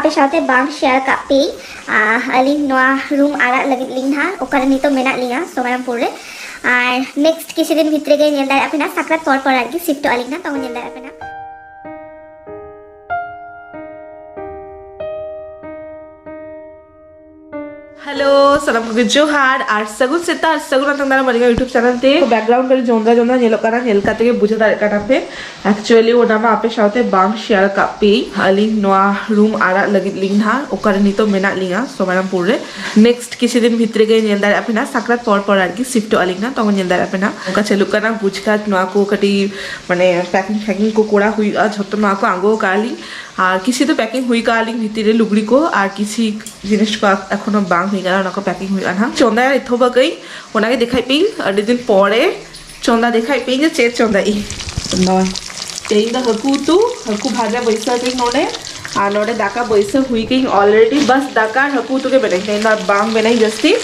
ape saute bang share kapi aling noa room arak lagi ling ha okare nito menak linga Somayampur re ar next kichu din bhitre ge nyel dare apena sakrat por arki shift aling na tokon nyel dare apena hello सलाम को जोहार और सगुन सेता और सगुन अंतंदारा मरिगा YouTube channel ते background करे जोंदा जोंदा नेलोकाना नेलका ते बुझे दारे काटा पे एक्चुअली वो नामा आपे साथे बांग शेयर कापी अलिंग नोआ रूम आरा लगी लिंग हा ओकर नितो मेना लिंगा सोमारामपुर रे नेक्स्ट किसी दिन भितरे गे नेल दारे अपना साकरात पर आरकी शिफ्ट अलिंग ना तंग नेल दारे अपना ओका चलुकाना बुझका नोआ को कटी माने पैकिंग को कोड़ा हुई झतो नोआ को आंगो काली और किसी तो पैकिंग हुई कालिंग भितरे लुगड़ी को और किसी जिनिस को एखोनो बांग हुई गला ओना को पैकिंग हुई ना चंदा इथोबा गई ओनागे देखाई पे अडी दिन परे चंदा देखाई पे जे चेत चंदा ई नय तेइंदा हकू भाजा बैसा के नोने आ नोडे दाका बैसा हुई गई ऑलरेडी बस दाका हकू तो के बनाई तेइंदा बांग बनाई जस्ती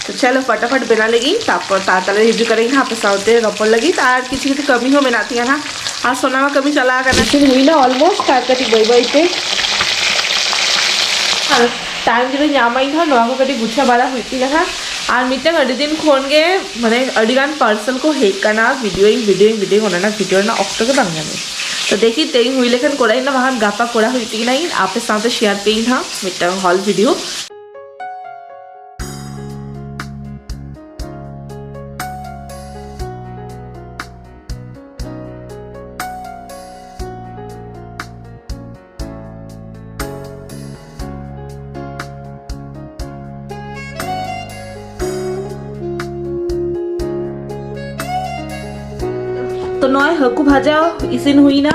तो चलो फटाफट बना लेगी तापर ताताले रिव्यू करेंगे हाँ पे साउते रपर लगी तार किसी की कमी हो बनाती है ना आज सोना में कमी चला करना फिर हुई ना ऑलमोस्ट काटी बई पे टाइम जो नामाई था नवा को कटी गुच्छा बाला हुई थी ना और मिट्टे अड़ी दिन खोन गे माने अड़ीगान पार्सल को हेक करना वीडियो होना ना वीडियो ना ऑक्टो के बांग में तो देखी तेई हुई लेकिन कोड़ा ना वहाँ गापा कोड़ा हुई थी ना आपके साथ शेयर पे था मिट्टा हॉल वीडियो तो नय हकू भाजा इसिन हुई ना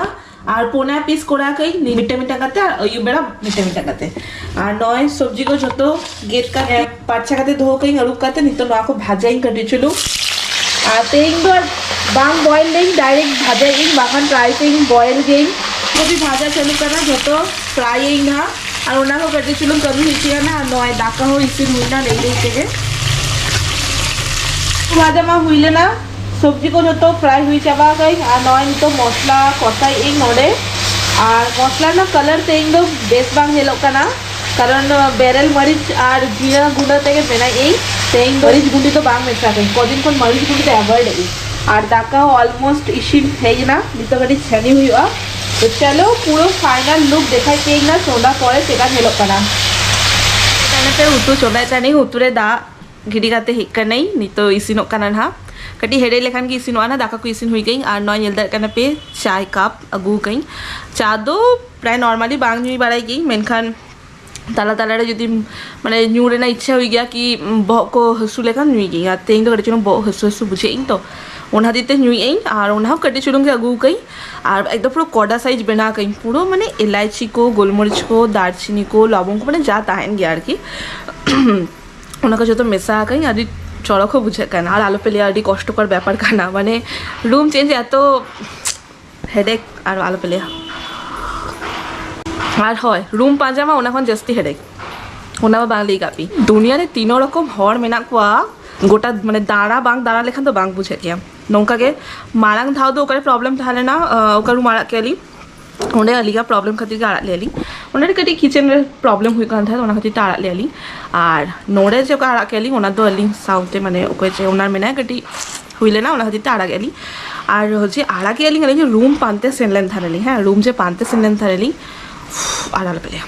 और पोना पिस कोड़ा कई मिट्टा मिट्टा करते और अयु बेड़ा मिट्टा मिट्टा करते और नय सब्जी को जो गेट का पाँच करते धो कई अरुप करते नहीं तो नया को भाजा ही कटी चलो और तेईं तो बांग बॉयल नहीं डायरेक्ट भाजा ही बाखान ट्राई से बॉयल गई वो भी भाजा चलू करना जो फ्राई ही ना और उन्हें को कटी चलो कमी हुई ना नय दाका हो इसिन हुई ना नहीं रही भाजा मा हुई ना सब्जी को जो फ्राई हुई चाबा गई और नय तो मसला कसाई एक नोड़े और मसला ना कलर तेईं दो बेस बांग हेलोकाना कारण बेरेल मरीच और जीरा गुंडा तेगे बेनाई तेईं मरीच गुंडी तो बांग मेसा गई कदिन कोन मरीच गुंडी तो अवॉइड है और दाका ऑलमोस्ट इशिन है ना नितो कटी छानी हुई तो चलो पूरा फाइनल लुक देखाई पे ना चोंदा पड़े सेका हेलोकाना पे उतु चोंदा चानी उतुरे दा गिडी काते हिक्का नहीं नितो इसिनोक काना ना कटी हेडे लेखान की इसिन ना दाका को इसिन हुई गई और नय नेल दार पे चाय कप अगू गई चा दो प्राय नॉर्मली बांग नुई बाड़ाई गई मेनखान ताला ताला जुदी माने न्यूरे ना इच्छा हुई गया कि बह को हसू लेखान नुई गई और तेईं तो कटी चुनो बह हसू हसू बुझे तो ओना दीते नुई और ओना कटी चुलूंगे अगू गई और एकदम पूरा कड़ा साइज बना गई पूरा माने इलायची को गोलमरिच को दारचीनी को लवंग को मैंने जा तहन गया उनका जो मेसा गई अभी चड़को बुझे क्या और आलो पेलिया अभी कष्टकर ব্যাপার काना माने रूम चेंज एत हेडेक और आलो पेलिया और है रूम पाजामा ओना जास्ती हेडेक ओना बांगली गापी दुनिया रे तीनों रकम हर मेना कुआ गोटा माने दाड़ा बांग दाड़ा लेखान तो बांग बुझे क्या नौका के मारांग धाव दो ओकरे प्रॉब्लम थाले ना ओकर रूम आड़ा केली ओंडे अलीगा प्रॉब्लम खातिर के आड़ा लेली ओंडे कटी किचन रे प्रॉब्लम हुई कान था ओना खातिर आड़ा लेली और नोड़े जो आड़ा केली ओना दो अली साउते माने ओके जे ओनार मेना कटी हुईले ना ओना खातिर आड़ा गेली और होजे आड़ा के अली जो रूम पानते सेनलेन थारेली हाँ रूम जे पानते सेनलेन थारेली आड़ा पेले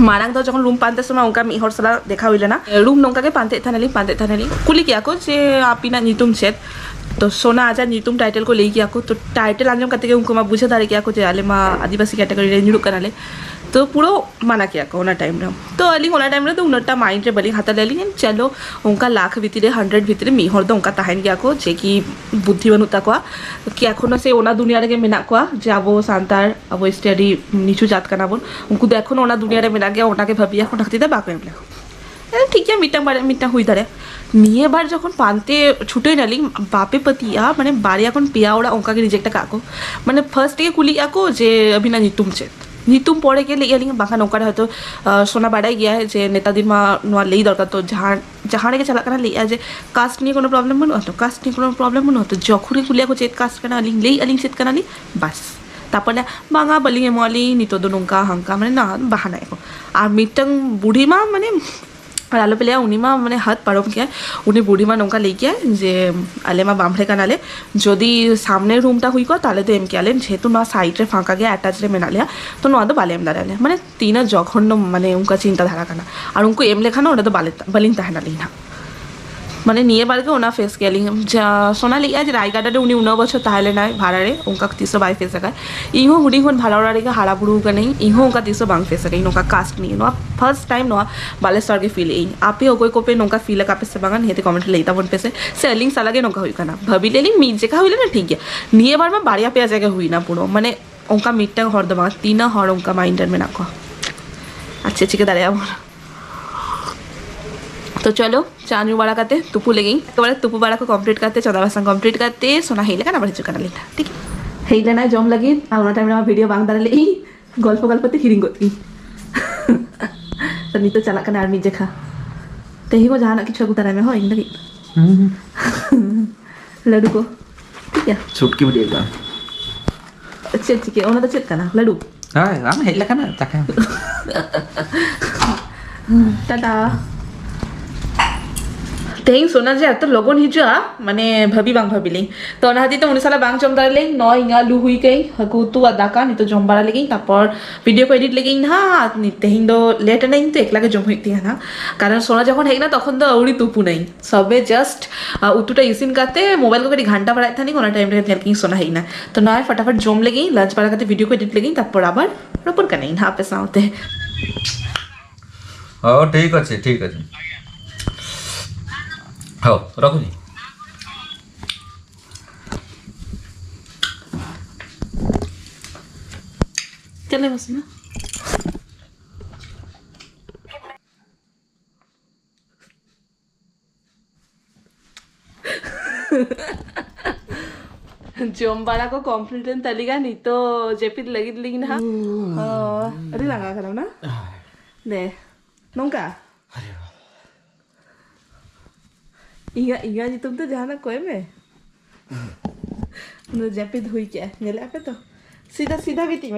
मारांग तो जखन रूम पानते समय उनका मिहर सला देखा हुईले ना रूम नौका के पानते थानेली कुली क्या को जे आपिना नितुम चेत तो सोना आजा नितुम टाइटल को ले गया को तो टाइटल आंजम करते उनको मैं बुझे दारे क्या को आले माँ आदिवासी कैटेगरी रेंज करना तो पूरा माना क्या को टाइम तो अली टाइम तो उन्टा माइंड रे बली हाथ लेली चलो उनका लाख भितरे 100 भितरे मिहर दो उनका तहन गया को जे कि बुद्धि बनूता को कि एखोनो से ओना दुनिया रे मेना को जे अब सांतार अब स्टडी नीचू जात काना बोन उनको देखो ओना दुनिया रे मेना गया ओना के भाबिया को ढकती बाक ठीक है मिट्टा हुई दारे निये बार जखन पानते छुटे नाली बापे पतिया माने बारे एखन पेया ओड़ा उनका के रिजेक्ट काको माने फर्स्ट के कुली आको जे अभी ना नितुम चेत नितुम पड़े के लिए बाखा नौका हयतो सोना बाड़ाई गया है जे नेताजी मा नोआ लेई दरकार तो जहाँ के चला करना लेया जे कास्ट नहीं कोनो प्रॉब्लम बनो तो कास्ट नहीं कोनो प्रॉब्लम बनो तो जखुरी कुलिया को चेत कास्ट करना अलिंग लेई अलिंग चेत करना ली बस तापर ने बांगा बलिंग एमोली नितो दो नोंका हंका माने ना बाहाना को और मिटंग बूढ़ी मा माने और आलो पेलिया उनी मा माने हाथ पारम के उनी बूढ़ी मा नोंका लेके जे आले मा बामफ्रे कानाले जदि सामने रूमटा हुई को ताले तो एम के आले जेहेतु ना साइड रे फांका गया अटैच रे मेना लिया तो नोआ दो बालेम दाराले माने तीना जघन्य माने उनका चिंता धारा काना और उनको एम लेखाना ओडा तो बालिन ताहेना लिना माने निये बार के ओना फेस के लिंग सोना लिया जे रायगाडा रे उनी 19 बछर ताहले नाय भाड़ा रे उनका 322 फेस का इहो हुडी हुन भालावड़ा रे हाला बुडू का नहीं इहो उनका 300 बांग फेस का नोका कास्ट नहीं नो फर्स्ट टाइम नो बालेश्वर के फील इन आपे ओकोय कोपे नोका फील का पे से बागान हेते कमेंट लेता बन पे से सेलिंग सालागे नोका हुई काना भाबी लेली मीट जे का हुइले ना ठीक है निये बार में बाड़िया पे जगह हुई ना पुरो माने उनका मीटटा हर दबा तीना हर उनका माइंडर में ना को अच्छे अच्छे के दाड़िया तो चलो चांदू बड़ा करते तुपू ले गई तो तुपू बड़ा को कंप्लीट करते 14 बासन कंप्लीट करते सोना हेले का ना बड़े चुका लेता ठीक है हेले ना जम लगी आउना टाइम रे वीडियो बांग दाले ई गल्प गल्पते हिरिंग गती तो नी तो चला कना आर्मी जेखा तेही को जहां ना किछु गुतारा में हो इन लगी लड्डू को ठीक है छुटकी बड़ी एकदम अच्छे अच्छे के ओना तो चेक करना लड्डू हां हम हेला का ना चका टाटा तेहिं सोना जे एत लगन हिजुआ माने भाबी बांग भाबिले तो ना हाती तो उनी साला बांग जम दाले न इंगा लु हुई गई हकु तु दाका नि तो जम बारा लेगी तापर वीडियो को एडिट लेगी ना नि तेहिं दो लेट नहीं तो एकला के जम होइती है ना कारण सोना जखन हेना तखन तो औरी तुपु नहीं सबे जस्ट उतुटा इसिन काते मोबाइल को कटी घंटा बड़ा थानी कोना टाइम रे नेलकिंग सोना हेना तो ना फटाफट जम लेगी लंच बारा काते वीडियो को एडिट लेगी तापर आबार रपर का नहीं ना पे साउते हां ठीक अछि हाँ रखो जी चले बस ना जोमबाड़ा को कॉम्प्लीट तलीगा नहीं तो जेपित लगी लेकिन हाँ अरे लगा करो ना दे नौका इगा जी तुम तो जाना कोई में नो जेपित हुई क्या नेला पे तो सीधा सीधा की टीम